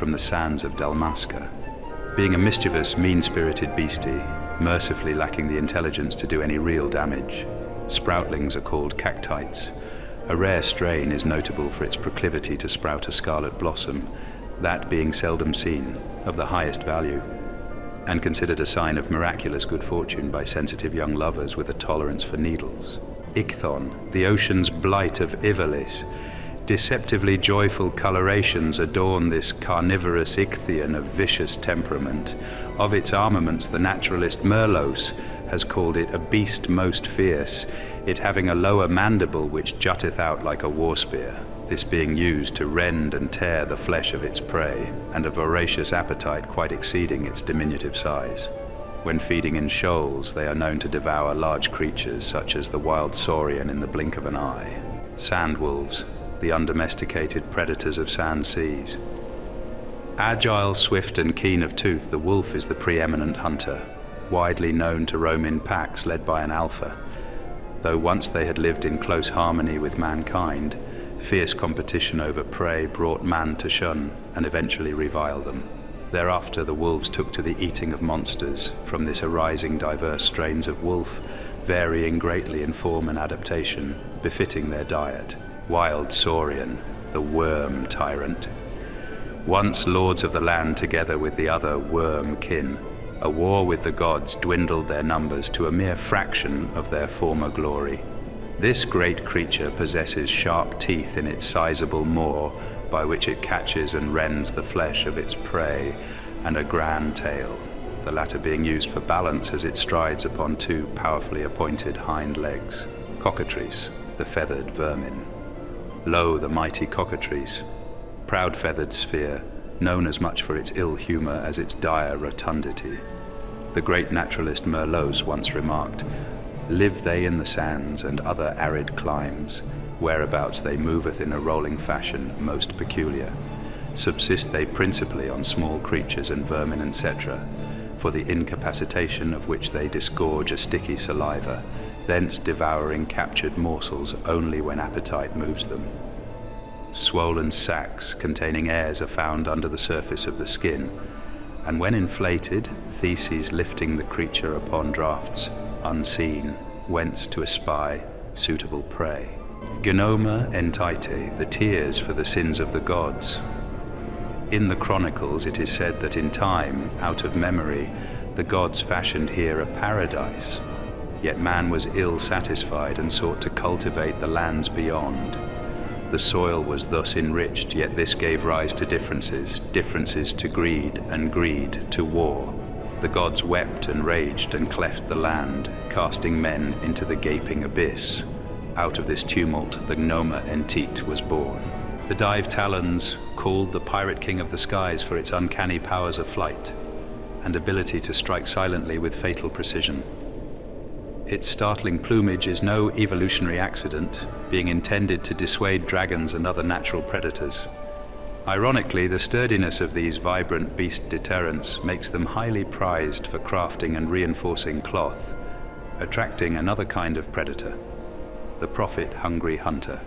from the sands of Dalmasca. Being a mischievous, mean-spirited beastie, mercifully lacking the intelligence to do any real damage, sproutlings are called cactites. A rare strain is notable for its proclivity to sprout a scarlet blossom, that being seldom seen, of the highest value, and considered a sign of miraculous good fortune by sensitive young lovers with a tolerance for needles. XII, the ocean's blight of Ivalice. Deceptively joyful colorations adorn this carnivorous ichthyon of vicious temperament. Of its armaments, the naturalist Merlos has called it a beast most fierce, it having a lower mandible which jutteth out like a war spear, this being used to rend and tear the flesh of its prey, and a voracious appetite quite exceeding its diminutive size. When feeding in shoals, they are known to devour large creatures such as the wild saurian in the blink of an eye. Sand wolves, the undomesticated predators of sand seas. Agile, swift, and keen of tooth, the wolf is the preeminent hunter, widely known to roam in packs led by an alpha. Though once they had lived in close harmony with mankind, fierce competition over prey brought man to shun and eventually revile them. Thereafter the wolves took to the eating of monsters, from this arising diverse strains of wolf, varying greatly in form and adaptation, befitting their diet. Wild saurian, the worm tyrant. Once lords of the land together with the other worm kin, a war with the gods dwindled their numbers to a mere fraction of their former glory. This great creature possesses sharp teeth in its sizable maw, by which it catches and rends the flesh of its prey, and a grand tail, the latter being used for balance as it strides upon two powerfully appointed hind legs. Cockatrice, the feathered vermin. Lo, the mighty cockatrice, proud feathered sphere, known as much for its ill humor as its dire rotundity. The great naturalist Merlos once remarked, "Live they in the sands and other arid climes, whereabouts they moveth in a rolling fashion most peculiar. Subsist they principally on small creatures and vermin, etc., for the incapacitation of which they disgorge a sticky saliva, thence devouring captured morsels only when appetite moves them. Swollen sacs containing airs are found under the surface of the skin, and when inflated, theses lifting the creature upon draughts, unseen, whence to espy suitable prey. Genoma entite, the tears for the sins of the gods. In the chronicles it is said that in time, out of memory, the gods fashioned here a paradise, yet man was ill satisfied and sought to cultivate the lands beyond. The soil was thus enriched, yet this gave rise to differences to greed, and greed to war. The gods wept and raged and cleft the land, casting men into the gaping abyss. Out of this tumult, the Gnoma Entite was born. The Dive Talons, called the Pirate King of the Skies for its uncanny powers of flight and ability to strike silently with fatal precision. Its startling plumage is no evolutionary accident, being intended to dissuade dragons and other natural predators. Ironically, the sturdiness of these vibrant beast deterrents makes them highly prized for crafting and reinforcing cloth, attracting another kind of predator, the profit-hungry hunter.